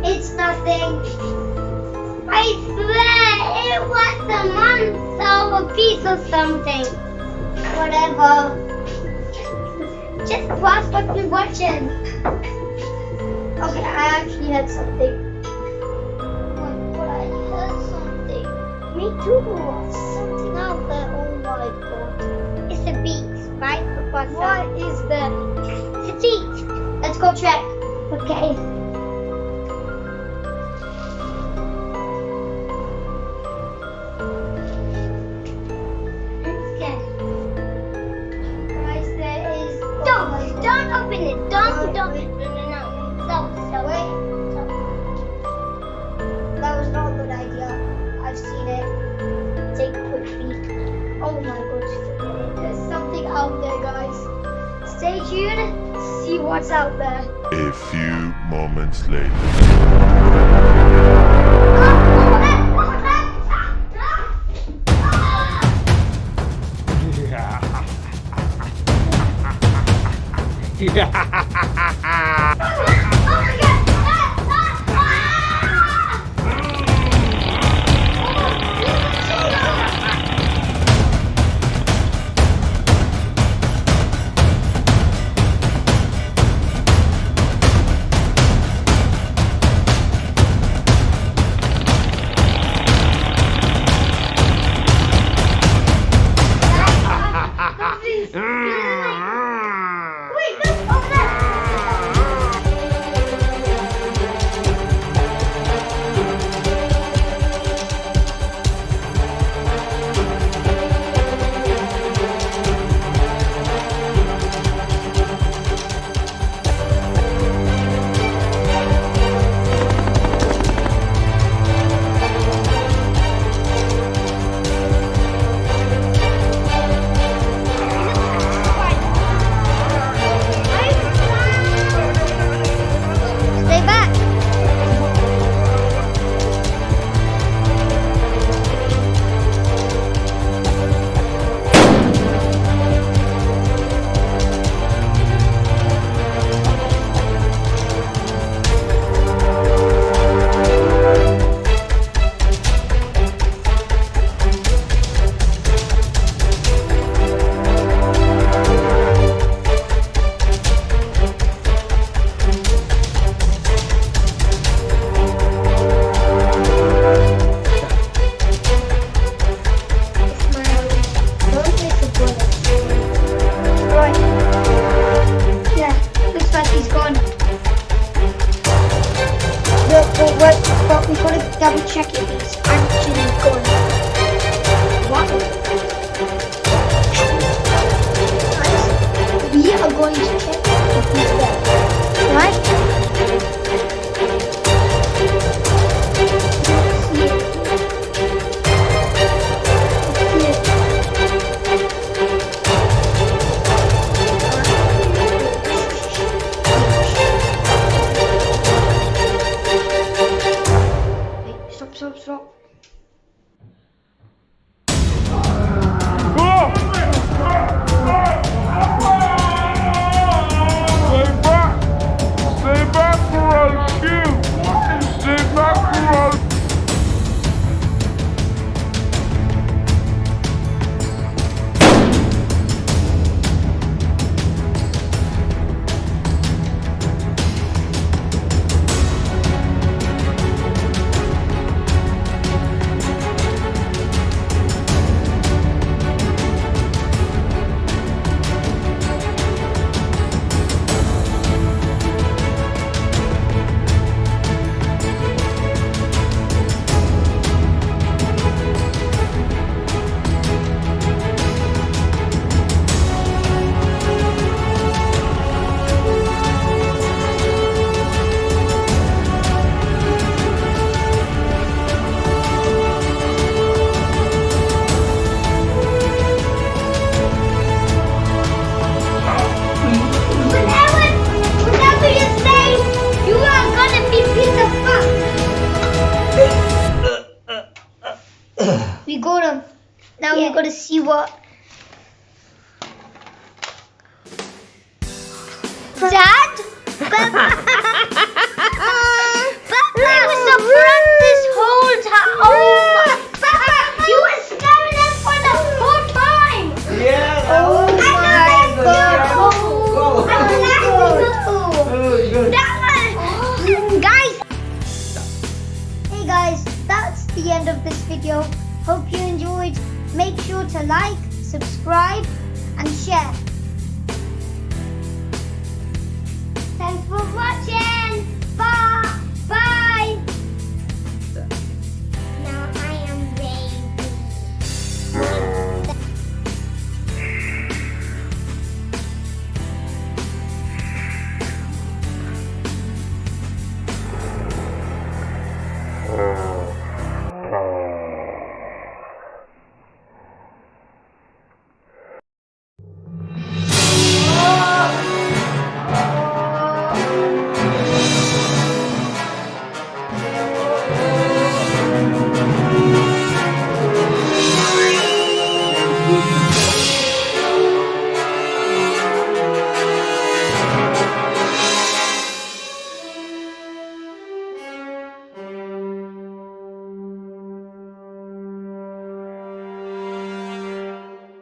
It's nothing. I swear it was a monster or a piece of something. Whatever. Just watch what we're watching. Okay, I actually heard something. But I heard something. Me too. Something out there. Oh my god. It's a beat, right? What is the? It's a beat. Let's go check. Okay. Don't open it. Don't. No. Wait. That was not a good idea. I've seen it. Take a quick peek. Oh my god. There's something out there, guys. Stay tuned to see what's out there. A few moments later. Wait, look over there. We got him. Now we gotta see what. Dad? Papa was the front this whole time. Oh my. Papa, you were staring at for the whole time. Yeah. Oh my God. That one. Guys. Hey guys, that's the end of this video. Hope you enjoyed. Make sure to like, subscribe, and share. Thanks for watching.